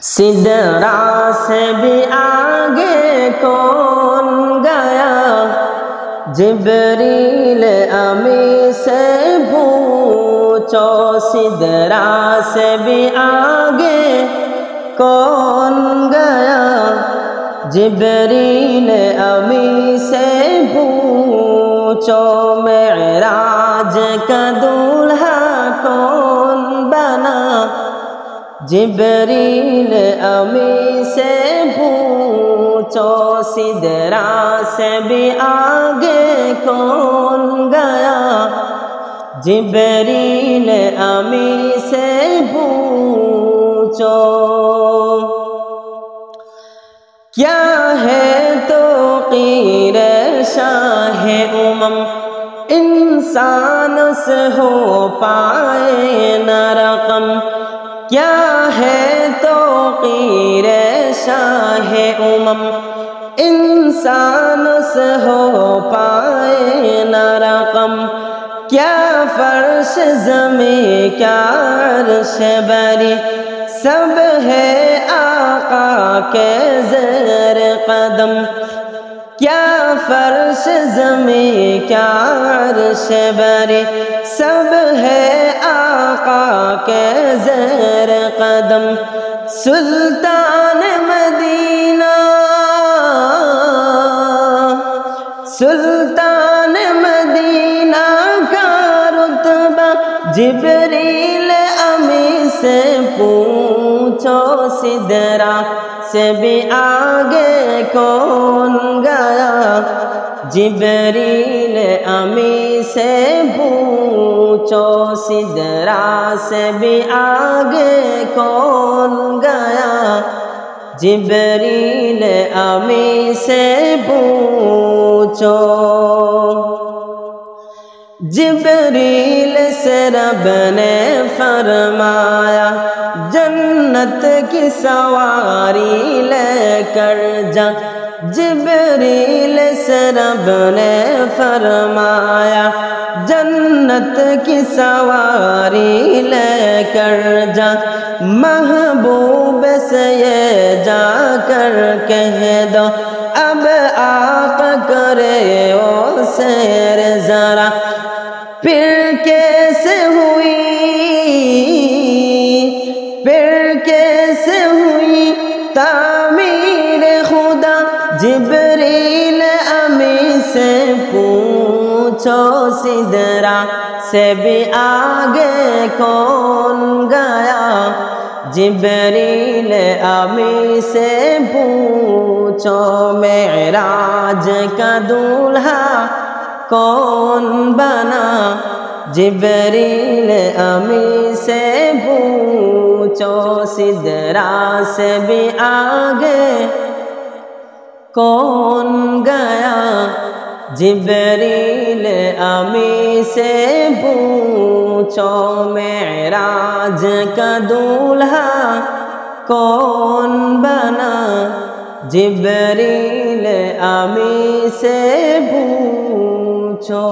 सिदरा से भी आगे कौन गया, जिब्रील अमी से पूछो। सिदरा से भी आगे कौन गया, जिब्रील अमी से पूछो। मेराज का दूल्हा कौन बना, जिब्रील अमी से पूछो। सिदरा से भी आगे कौन गया, जिब्रील अमी से पूछो। क्या है तो क़ीर शाह उमम, इंसान से हो पाए न रकम। क्या है तो क़ीर शाह उमम, इंसान से हो पाए न रकम। क्या फर्श ज़मीं क्या अर्श बरी, सब है आका के ज़ेर कदम। क्या फर्श ज़मीं क्या अर्श बरी, सब है आका के ज़ेर कदम। सुल्तान मदीना, सुल्तान मदीना का रुतबा, जिब्रील अमी से पूछो। सिदरा से भी आगे कौन गया, जिब्रील अमी से पूछो। सिदरा से भी आगे कौन गया, जिब्रील अमी से पूछो। जिब्रील से रब ने फरमाया, जन्नत की सवारी लेकर जा। जिब्रील से रब ने फरमाया, जन्नत की सवारी लेकर जा। महबूब से ये जाकर कह दो, अब आप करे ओ सैर जरा। फिर कैसे हुई, फिर कैसे हुई तामीर खुदा, जिब्रील अमी से पूछो। सिदरा से भी आगे कौन गया, जिब्रील अमी से पूछो। मेराज का दूल्हा कौन बना, जिब्रील अमी से पूछो। सिदरा से भी आगे कौन गया, जिब्रील अमी से पूछो। मेराज का दूल्हा कौन बना, जिब्रील अमी से पूछो।